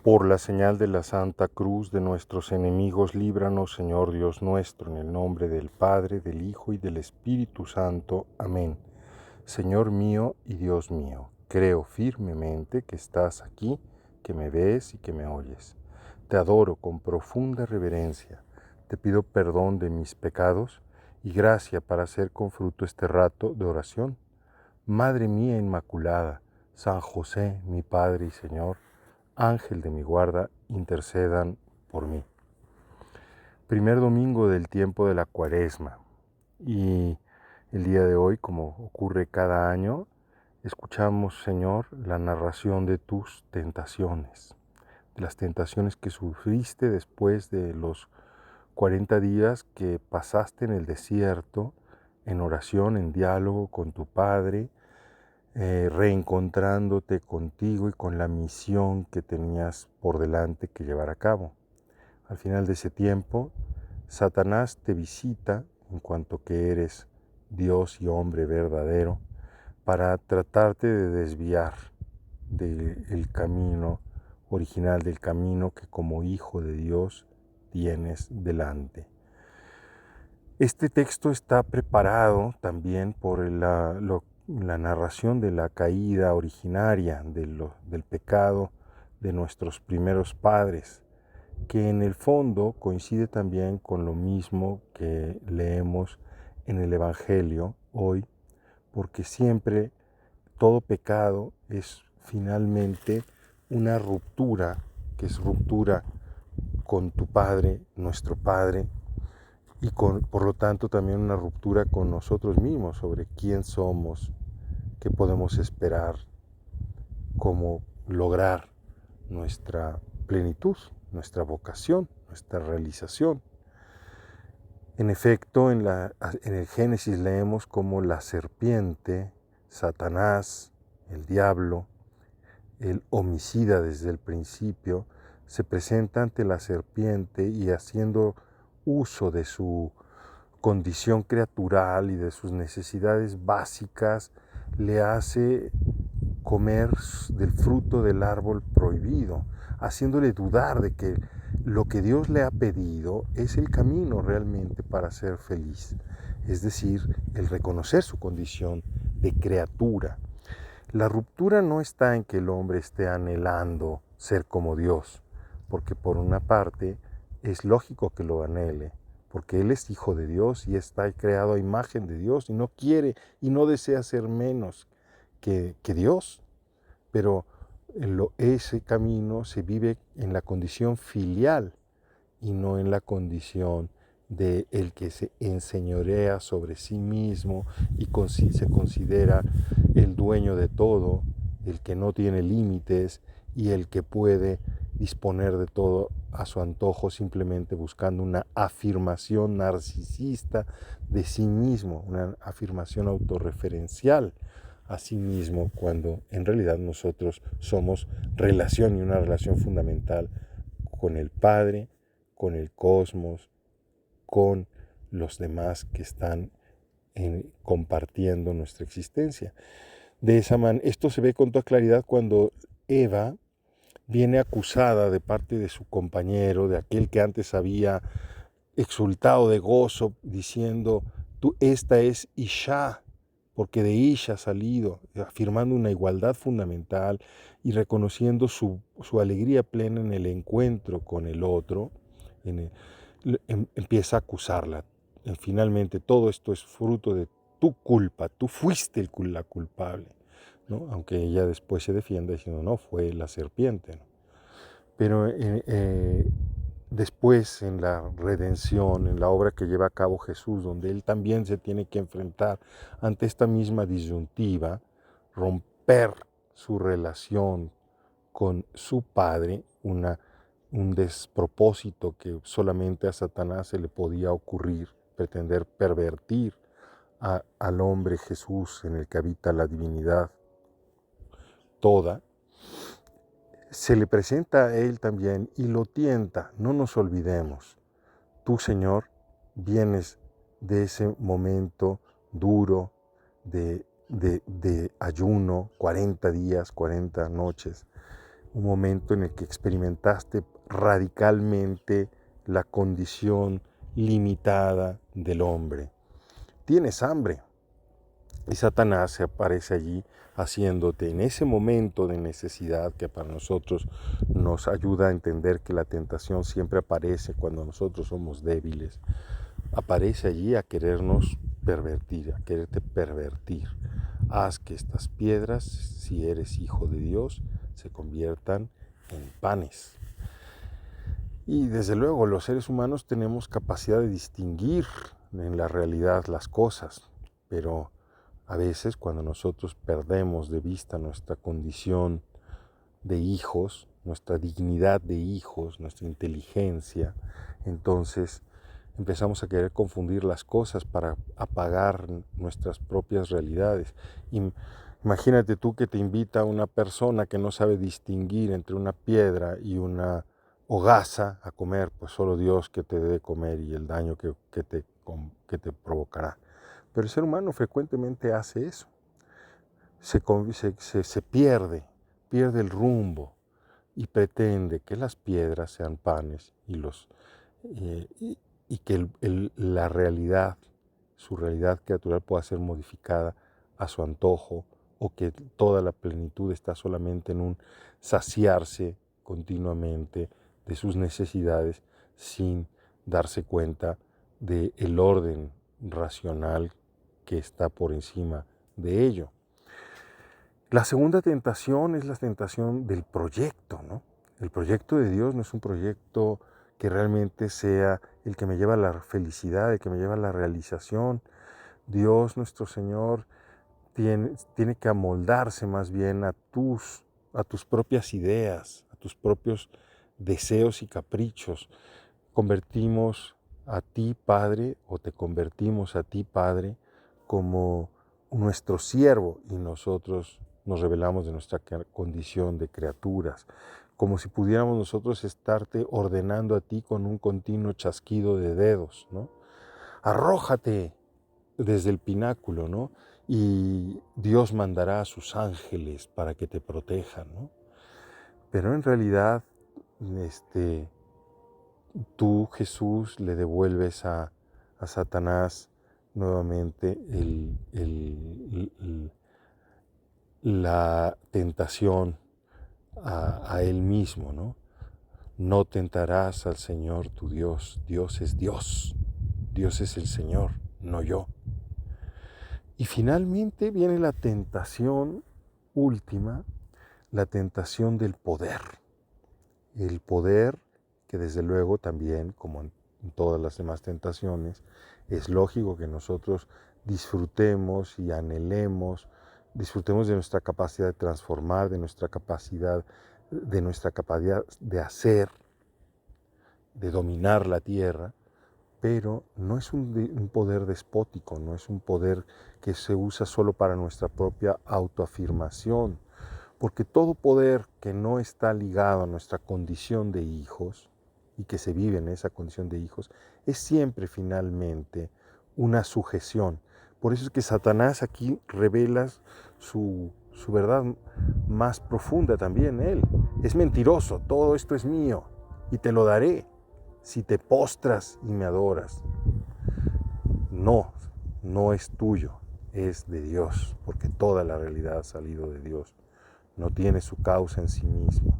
Por la señal de la Santa Cruz de nuestros enemigos, líbranos, Señor Dios nuestro, en el nombre del Padre, del Hijo y del Espíritu Santo. Amén. Señor mío y Dios mío, creo firmemente que estás aquí, que me ves y que me oyes. Te adoro con profunda reverencia. Te pido perdón de mis pecados y gracia para hacer con fruto este rato de oración. Madre mía Inmaculada, San José, mi Padre y Señor, Ángel de mi guarda, intercedan por mí. Primer domingo del tiempo de la Cuaresma. Y el día de hoy, como ocurre cada año, escuchamos, Señor, la narración de tus tentaciones, de las tentaciones que sufriste después de los 40 días que pasaste en el desierto, en oración, en diálogo con tu Padre, reencontrándote contigo y con la misión que tenías por delante que llevar a cabo. Al final de ese tiempo, Satanás te visita en cuanto que eres Dios y hombre verdadero para tratarte de desviar del camino original, del camino que como hijo de Dios tienes delante. Este texto está preparado también por la narración de la caída originaria del pecado de nuestros primeros padres, que en el fondo coincide también con lo mismo que leemos en el Evangelio hoy, porque siempre todo pecado es finalmente una ruptura, que es ruptura con tu Padre, nuestro Padre, y por lo tanto también una ruptura con nosotros mismos sobre quién somos, qué podemos esperar, cómo lograr nuestra plenitud, nuestra vocación, nuestra realización. En efecto, en el Génesis leemos cómo la serpiente, Satanás, el diablo, el homicida desde el principio, se presenta ante la serpiente y haciendo uso de su condición criatural y de sus necesidades básicas, le hace comer del fruto del árbol prohibido, haciéndole dudar de que lo que Dios le ha pedido es el camino realmente para ser feliz, es decir, el reconocer su condición de criatura. La ruptura no está en que el hombre esté anhelando ser como Dios, porque por una parte es lógico que lo anhele, porque Él es hijo de Dios y está creado a imagen de Dios y no quiere y no desea ser menos que Dios, pero ese camino se vive en la condición filial y no en la condición de el que se enseñorea sobre sí mismo y se considera el dueño de todo, el que no tiene límites y el que puede disponer de todo a su antojo, simplemente buscando una afirmación narcisista de sí mismo, una afirmación autorreferencial a sí mismo, cuando en realidad nosotros somos relación y una relación fundamental con el Padre, con el cosmos, con los demás que están compartiendo nuestra existencia. De esa manera, esto se ve con toda claridad cuando Eva viene acusada de parte de su compañero, de aquel que antes había exultado de gozo, diciendo, esta es Isha, porque de Isha ha salido, afirmando una igualdad fundamental y reconociendo su alegría plena en el encuentro con el otro, empieza a acusarla. Finalmente, todo esto es fruto de tu culpa, tú fuiste la culpable, ¿no? Aunque ella después se defienda diciendo, no, fue la serpiente, ¿no? Pero después en la redención, en la obra que lleva a cabo Jesús, donde Él también se tiene que enfrentar ante esta misma disyuntiva, romper su relación con su Padre, un despropósito que solamente a Satanás se le podía ocurrir, pretender pervertir al hombre Jesús en el que habita la divinidad toda, se le presenta a Él también y lo tienta. No nos olvidemos, tú, Señor, vienes de ese momento duro de ayuno, 40 días, 40 noches, un momento en el que experimentaste radicalmente la condición limitada del hombre. Tienes hambre y Satanás se aparece allí haciéndote en ese momento de necesidad que para nosotros nos ayuda a entender que la tentación siempre aparece cuando nosotros somos débiles. Aparece allí a querernos pervertir, a quererte pervertir. Haz que estas piedras, si eres hijo de Dios, se conviertan en panes. Y desde luego los seres humanos tenemos capacidad de distinguir en la realidad las cosas, pero a veces cuando nosotros perdemos de vista nuestra condición de hijos, nuestra dignidad de hijos, nuestra inteligencia, entonces empezamos a querer confundir las cosas para apagar nuestras propias realidades. Imagínate tú que te invita una persona que no sabe distinguir entre una piedra y una hogaza a comer, pues solo Dios que te dé de comer y el daño que te provocará. Pero el ser humano frecuentemente hace eso. Se pierde el rumbo y pretende que las piedras sean panes y que la realidad, su realidad creatural pueda ser modificada a su antojo, o que toda la plenitud está solamente en un saciarse continuamente de sus necesidades sin darse cuenta del orden racional que está por encima de ello. La segunda tentación es la tentación del proyecto, ¿no? El proyecto de Dios no es un proyecto que realmente sea el que me lleva a la felicidad, el que me lleva a la realización. Dios, nuestro Señor, tiene que amoldarse más bien a tus propias ideas, a tus propios deseos y caprichos. Convertimos a ti, Padre, o te convertimos a ti, Padre, como nuestro siervo, y nosotros nos revelamos de nuestra condición de criaturas, como si pudiéramos nosotros estarte ordenando a ti con un continuo chasquido de dedos, ¿no? Arrójate desde el pináculo, ¿no? Y Dios mandará a sus ángeles para que te protejan, ¿no? Pero en realidad, tú, Jesús, le devuelves a Satanás nuevamente la tentación a él mismo, ¿no? No tentarás al Señor tu Dios. Dios es Dios. Dios es el Señor, no yo. Y finalmente viene la tentación última, la tentación del poder. El poder que desde luego también, como en todas las demás tentaciones, es lógico que nosotros disfrutemos y anhelemos, disfrutemos de nuestra capacidad de transformar, de nuestra capacidad de hacer, de dominar la tierra, pero no es un poder despótico, no es un poder que se usa solo para nuestra propia autoafirmación, porque todo poder que no está ligado a nuestra condición de hijos y que se vive en esa condición de hijos, es siempre finalmente una sujeción. Por eso es que Satanás aquí revela su verdad más profunda también. Él es mentiroso, todo esto es mío y te lo daré si te postras y me adoras. No, no es tuyo, es de Dios, porque toda la realidad ha salido de Dios. No tiene su causa en sí mismo.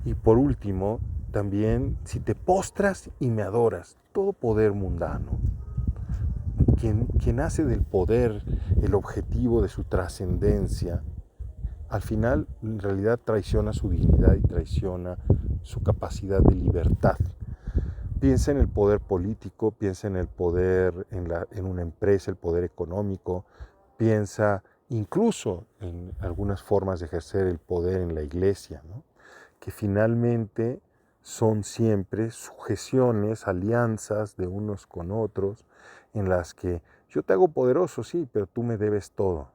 Y por último, también, si te postras y me adoras, todo poder mundano, quien hace del poder el objetivo de su trascendencia, al final en realidad traiciona su dignidad y traiciona su capacidad de libertad. Piensa en el poder político, piensa en el poder en una empresa, el poder económico, piensa incluso en algunas formas de ejercer el poder en la iglesia, ¿no? Que finalmente son siempre sujeciones, alianzas de unos con otros, en las que yo te hago poderoso, sí, pero tú me debes todo.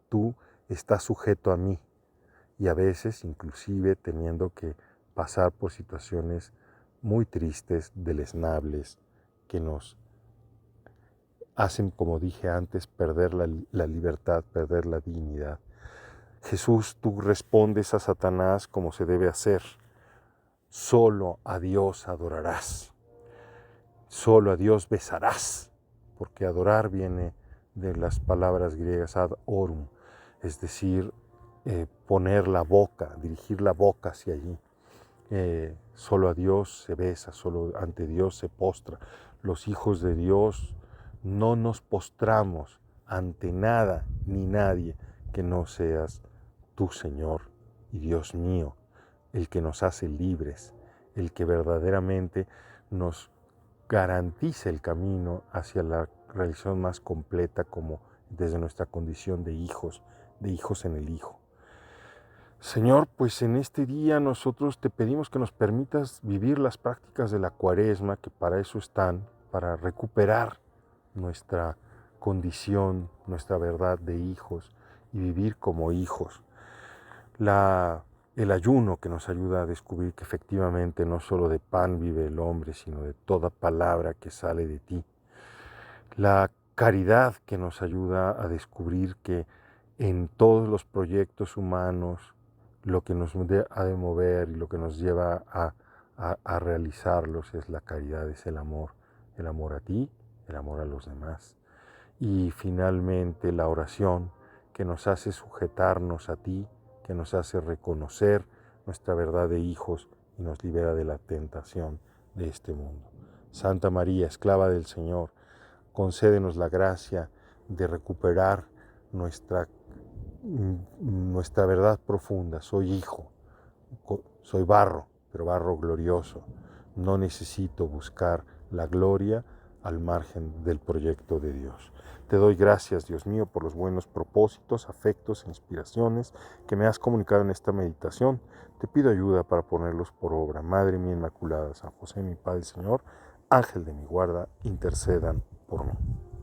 Tú estás sujeto a mí, y a veces inclusive teniendo que pasar por situaciones muy tristes, deleznables, que nos hacen, como dije antes, perder la libertad, perder la dignidad. Jesús, tú respondes a Satanás como se debe hacer. Solo a Dios adorarás. Solo a Dios besarás. Porque adorar viene de las palabras griegas ad orum, es decir, poner la boca, dirigir la boca hacia allí. Solo a Dios se besa, solo ante Dios se postra. Los hijos de Dios no nos postramos ante nada ni nadie que no seas tú, Señor y Dios mío, el que nos hace libres, el que verdaderamente nos garantiza el camino hacia la realización más completa como desde nuestra condición de hijos en el Hijo. Señor, pues en este día nosotros te pedimos que nos permitas vivir las prácticas de la Cuaresma, que para eso están, para recuperar nuestra condición, nuestra verdad de hijos y vivir como hijos. El ayuno que nos ayuda a descubrir que efectivamente no solo de pan vive el hombre, sino de toda palabra que sale de ti. La caridad que nos ayuda a descubrir que en todos los proyectos humanos lo que nos ha de mover y lo que nos lleva a realizarlos es la caridad, es el amor a ti, el amor a los demás. Y finalmente la oración que nos hace sujetarnos a ti, que nos hace reconocer nuestra verdad de hijos y nos libera de la tentación de este mundo. Santa María, esclava del Señor, concédenos la gracia de recuperar nuestra verdad profunda. Soy hijo, soy barro, pero barro glorioso. No necesito buscar la gloria al margen del proyecto de Dios. Te doy gracias, Dios mío, por los buenos propósitos, afectos e inspiraciones que me has comunicado en esta meditación. Te pido ayuda para ponerlos por obra. Madre mía Inmaculada, San José, mi Padre y Señor, Ángel de mi guarda, intercedan por mí.